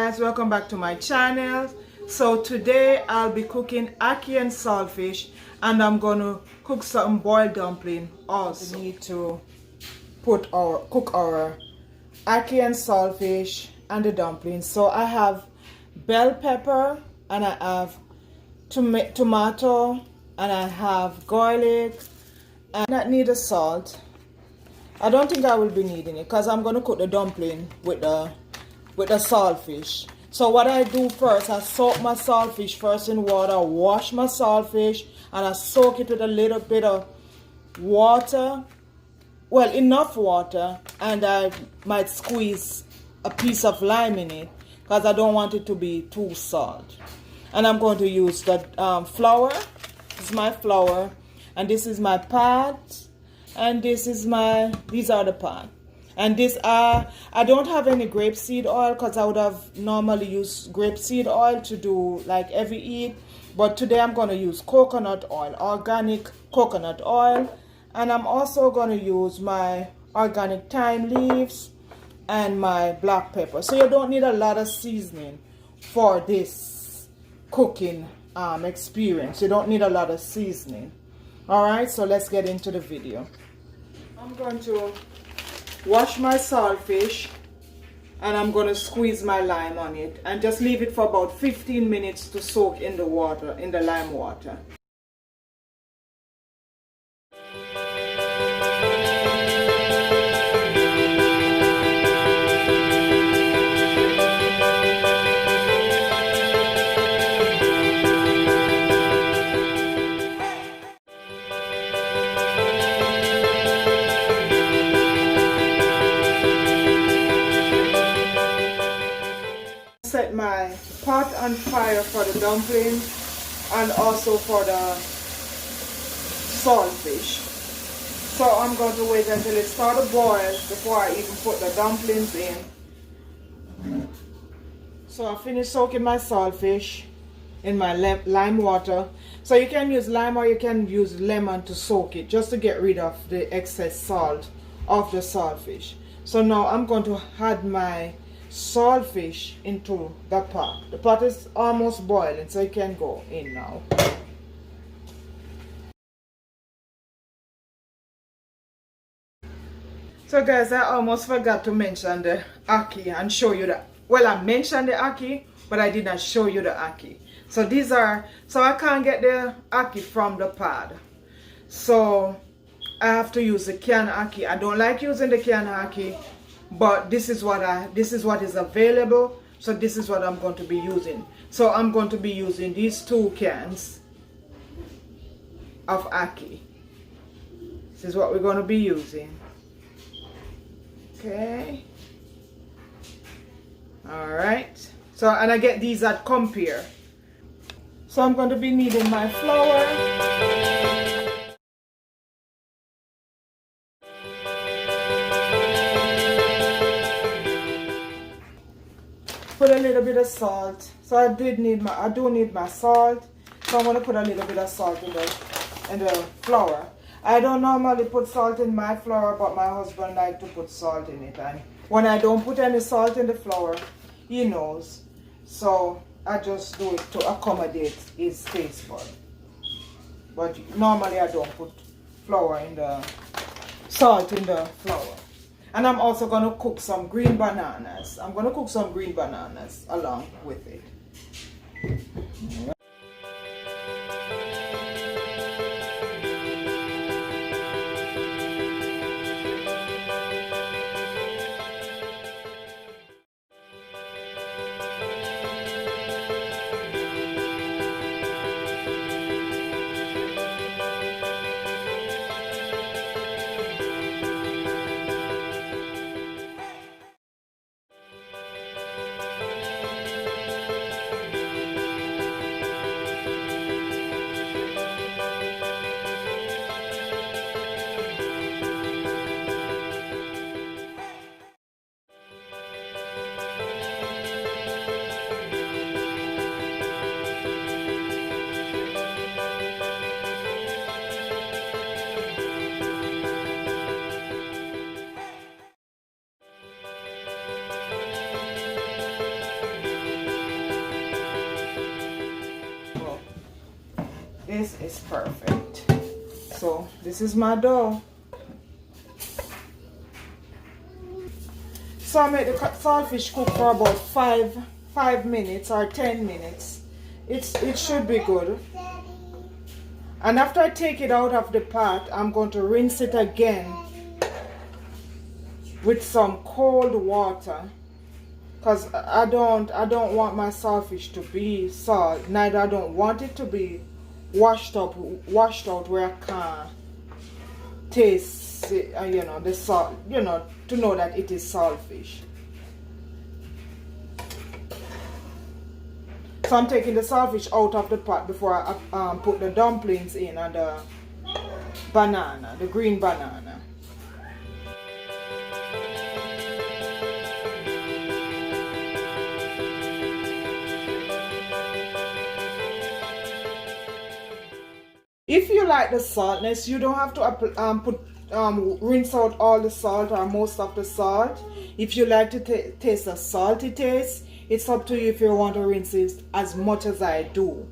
guys, welcome back to my channel. So today I'll be cooking ackee and saltfish, and I'm gonna cook some boiled dumpling also. We need to cook our ackee and saltfish and the dumplings. So I have bell pepper, and I have tomato, and I have garlic, and I need a salt. I don't think I will be needing it because I'm gonna cook the dumpling with the saltfish. So what I do first, I soak my saltfish first in water, wash my saltfish, and I soak it with a little bit of water, well, enough water, and I might squeeze a piece of lime in it because I don't want it to be too salt. And I'm going to use the flour. This is my flour, and this is my pot, and these are the pot. And this, I don't have any grapeseed oil because I would have normally used grapeseed oil to do like every eat. But today I'm going to use coconut oil, organic coconut oil. And I'm also going to use my organic thyme leaves and my black pepper. So you don't need a lot of seasoning for this cooking experience. You don't need a lot of seasoning. Alright, so let's get into the video. I'm going to wash my saltfish, and I'm going to squeeze my lime on it and just leave it for about 15 minutes to soak in the water, in the lime water. Set my pot on fire for the dumpling and also for the saltfish. So I'm going to wait until it starts to boil before I even put the dumplings in. So I finished soaking my saltfish in my lime water. So you can use lime or you can use lemon to soak it, just to get rid of the excess salt of the saltfish. So now I'm going to add my saltfish into the pot. The pot is almost boiling, so it can go in now. So guys, I almost forgot to mention the ackee and show you that. Well, I mentioned the ackee, but I did not show you the ackee. So these are, so I can't get the ackee from the pod, so I have to use the canned ackee. I don't like using the canned ackee, but this is what is available, so this is what I'm going to be using. So I'm going to be using these 2 cans of ackee. This is what we're going to be using. Okay. Alright. So, and I get these at Compare. So I'm going to be needing my flour. Put a little bit of salt. So I do need my salt. So I'm gonna put a little bit of salt in the flour. I don't normally put salt in my flour, but my husband likes to put salt in it. And when I don't put any salt in the flour, he knows. So I just do it to accommodate his taste bud. But normally I don't put salt in the flour. And I'm also going to cook some green bananas. I'm going to cook some green bananas along with it. This is perfect. So this is my dough. So I make the saltfish cook for about 5 minutes or 10 minutes. It should be good. And after I take it out of the pot, I'm going to rinse it again with some cold water, because I don't want my saltfish to be salt. Neither I don't want it to be washed out where I can't taste it, you know, the salt, you know, to know that it is saltfish. So I'm taking the saltfish out of the pot before I put the dumplings in and the banana, the green banana. If you like the saltness, you don't have to rinse out all the salt or most of the salt. If you like to taste a salty taste, it's up to you if you want to rinse it as much as I do.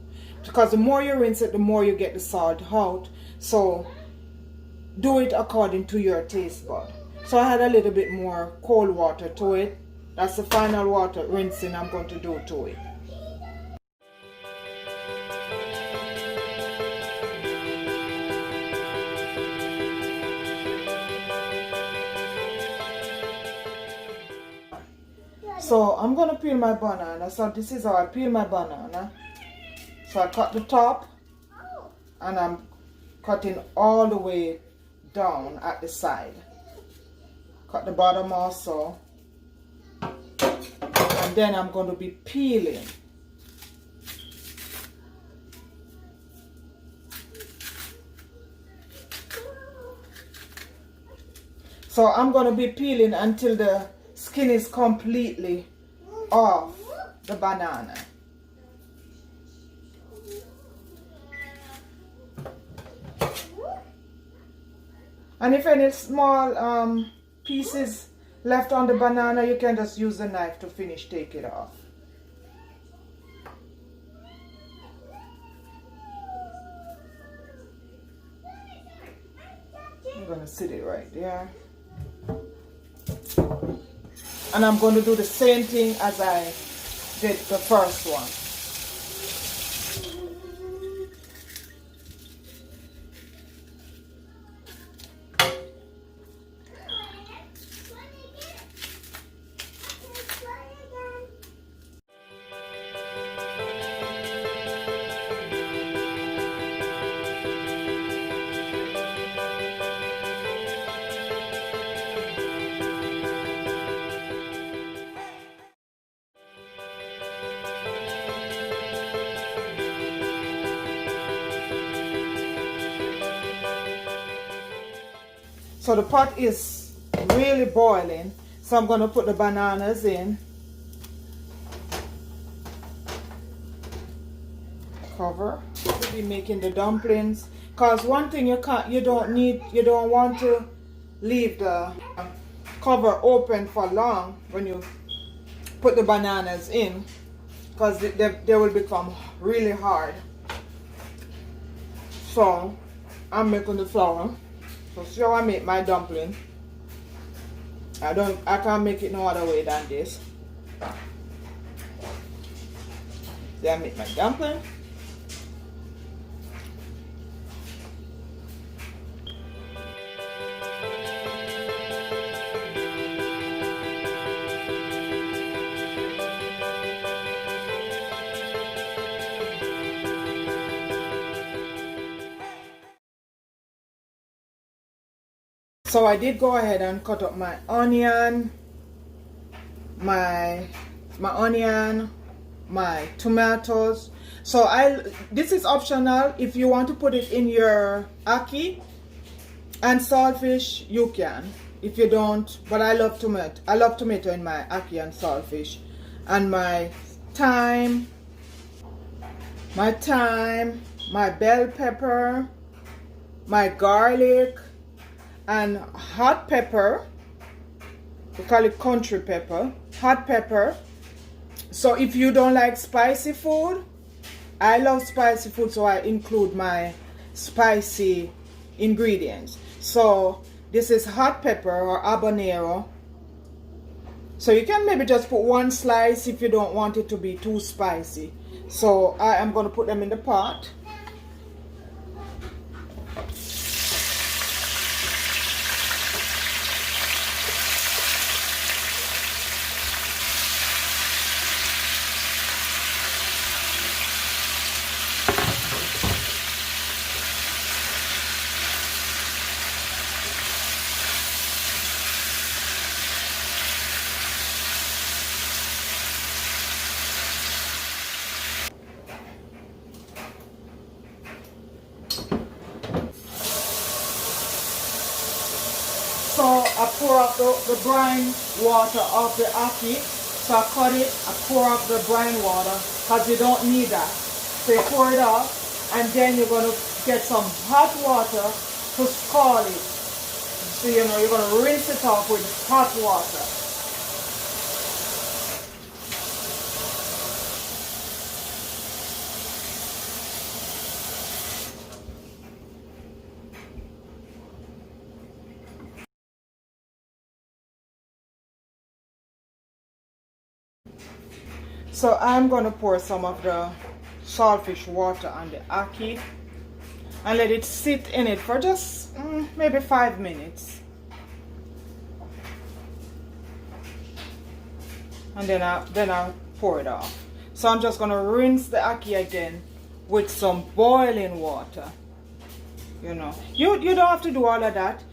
Because the more you rinse it, the more you get the salt out. So do it according to your taste bud. So I had a little bit more cold water to it. That's the final water rinsing I'm going to do to it. So I'm going to peel my banana. So this is how I peel my banana. So I cut the top and I'm cutting all the way down at the side. Cut the bottom also. And then I'm going to be peeling. So I'm going to be peeling until the skin is completely off the banana. And if any small pieces left on the banana, you can just use the knife to finish take it off. I'm going to sit it right there. And I'm going to do the same thing as I did the first one. So the pot is really boiling, so I'm going to put the bananas in. Cover. We'll be making the dumplings, because one thing you don't want to leave the cover open for long when you put the bananas in, because they will become really hard. So I'm making the flour. So see how I make my dumpling. I can't make it no other way than this. See, I make my dumpling. So I did go ahead and cut up my onion, my tomatoes. So this is optional. If you want to put it in your ackee and saltfish, you can. If you don't, but I love tomato. I love tomato in my ackee and saltfish. And my thyme, my bell pepper, my garlic, and hot pepper. We call it country pepper, hot pepper. So if you don't like spicy food, I love spicy food, so I include my spicy ingredients. So this is hot pepper or habanero. So you can maybe just put one slice if you don't want it to be too spicy. So I am going to put them in the pot. So I pour up the brine water of the ackee. So I cut it, I pour up the brine water because you don't need that. So you pour it up and then you're going to get some hot water to scald it. So you know, you're going to rinse it off with hot water. So I'm going to pour some of the saltfish water on the ackee and let it sit in it for just maybe 5 minutes. And then I pour it off. So I'm just going to rinse the ackee again with some boiling water. You know, you don't have to do all of that,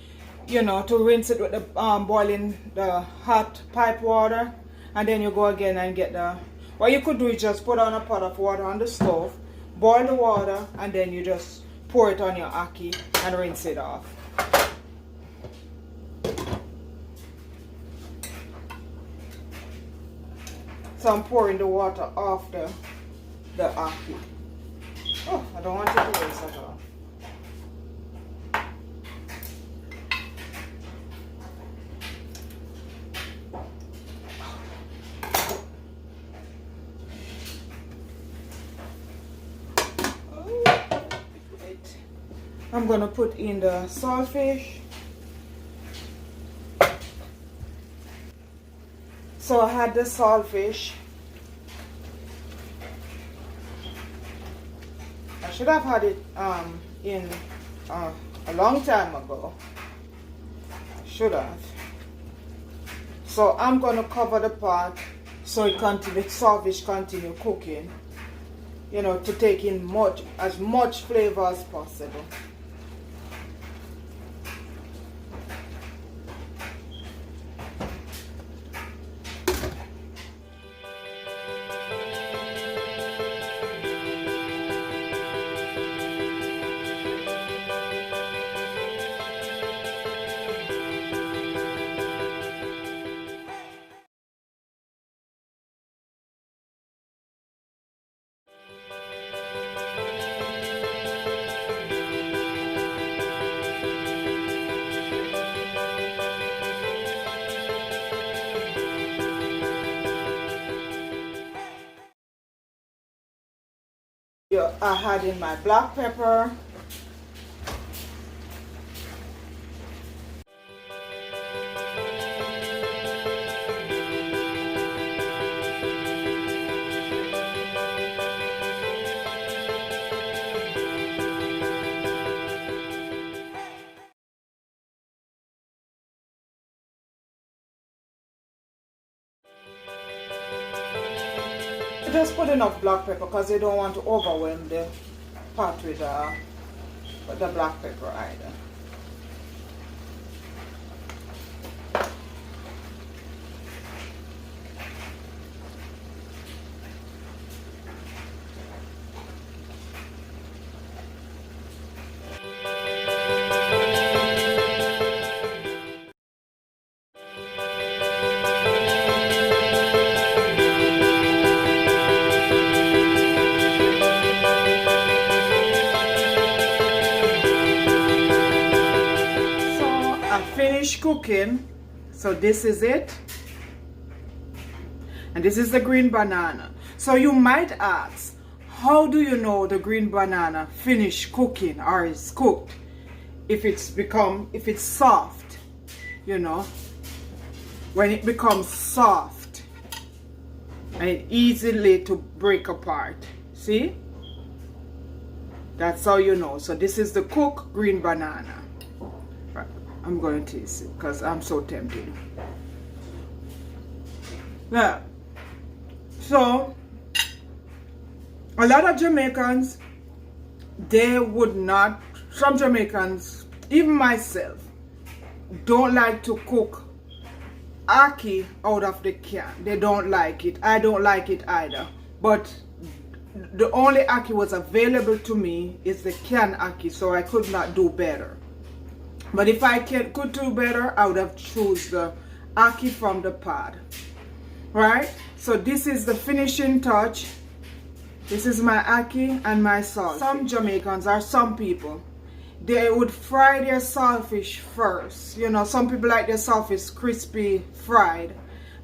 you know, to rinse it with the the hot pipe water, and then you go again and get the. What you could do is just put on a pot of water on the stove, boil the water, and then you just pour it on your ackee and rinse it off. So I'm pouring the water off the ackee. Oh, I don't want it to waste at all. I'm going to put in the saltfish. So I had the saltfish. I should have had it in a long time ago. I should have. So I'm going to cover the pot so the saltfish continue cooking. You know, to take in as much flavor as possible. I had in my black pepper. Just put enough black pepper because you don't want to overwhelm the pot with the black pepper either. Cooking, so this is it, and this is the green banana. So you might ask, how do you know the green banana finished cooking or is cooked? If it's soft, you know, when it becomes soft and easily to break apart. See? That's how you know. So this is the cooked green banana. Right. I'm going to taste it because I'm so tempted. Now, so a lot of Jamaicans, they would not, some Jamaicans, even myself, don't like to cook ackee out of the can. They don't like it. I don't like it either. But the only ackee was available to me is the can ackee, so I could not do better. But if I could do better, I would have chosen the ackee from the pod. Right? So this is the finishing touch. This is my ackee and my salt. Some Jamaicans or some people, they would fry their saltfish first. You know, some people like their saltfish crispy fried,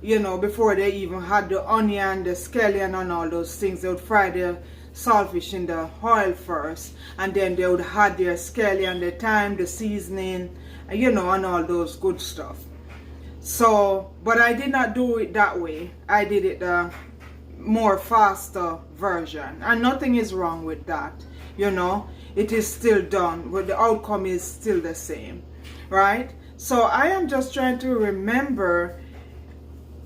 you know, before they even had the onion, the scallion and all those things. They would fry their saltfish in the oil first, and then they would add their scallion, the thyme, the seasoning, you know, and all those good stuff. So, but I did not do it that way. I did it the more faster version, and nothing is wrong with that, you know. It is still done, but the outcome is still the same, right? So I am just trying to remember,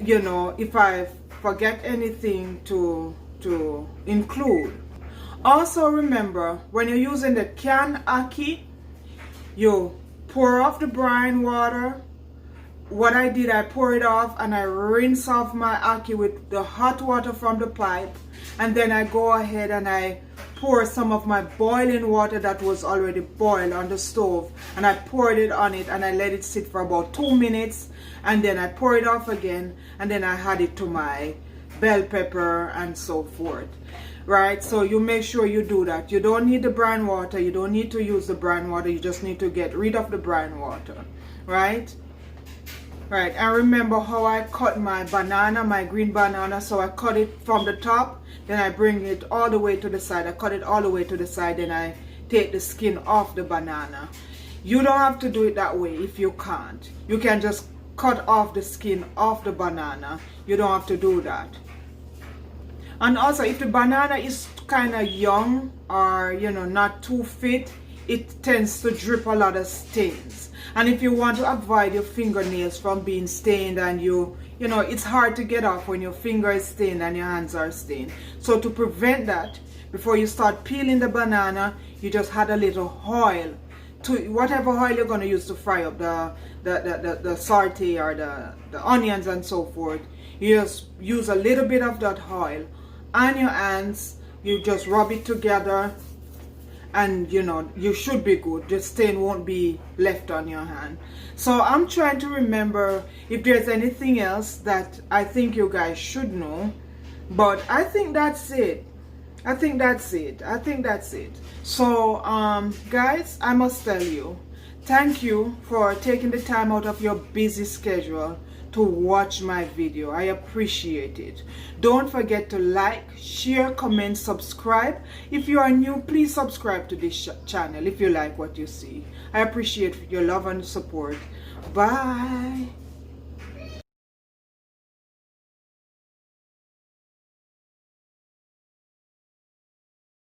you know, if I forget anything to include. Also remember, when you're using the canned ackee, you pour off the brine water. What I did, I pour it off and I rinse off my ackee with the hot water from the pipe, and then I go ahead and I pour some of my boiling water that was already boiled on the stove, and I poured it on it and I let it sit for about 2 minutes, and then I pour it off again, and then I add it to my bell pepper and so forth. Right? So you make sure you do that. You don't need the brine water. You don't need to use the brine water. You just need to get rid of the brine water. Right? Right, and remember how I cut my banana, my green banana. So I cut it from the top, then I bring it all the way to the side. I cut it all the way to the side, then I take the skin off the banana. You don't have to do it that way if you can't. You can just cut off the skin off the banana. You don't have to do that. And also, if the banana is kind of young or, you know, not too fit, it tends to drip a lot of stains. And if you want to avoid your fingernails from being stained, and you know, it's hard to get off when your finger is stained and your hands are stained. So to prevent that, before you start peeling the banana, you just add a little oil to whatever oil you're going to use to fry up the saute or the onions and so forth. You just use a little bit of that oil on your hands. You just rub it together, and you know, you should be good. The stain won't be left on your hand. So I'm trying to remember if there's anything else that I think you guys should know, but I think that's it. I think that's it. So guys, I must tell you, thank you for taking the time out of your busy schedule to watch my video. I appreciate it. Don't forget to like, share, comment, subscribe. If you are new, please subscribe to this channel if you like what you see. I appreciate your love and support. Bye.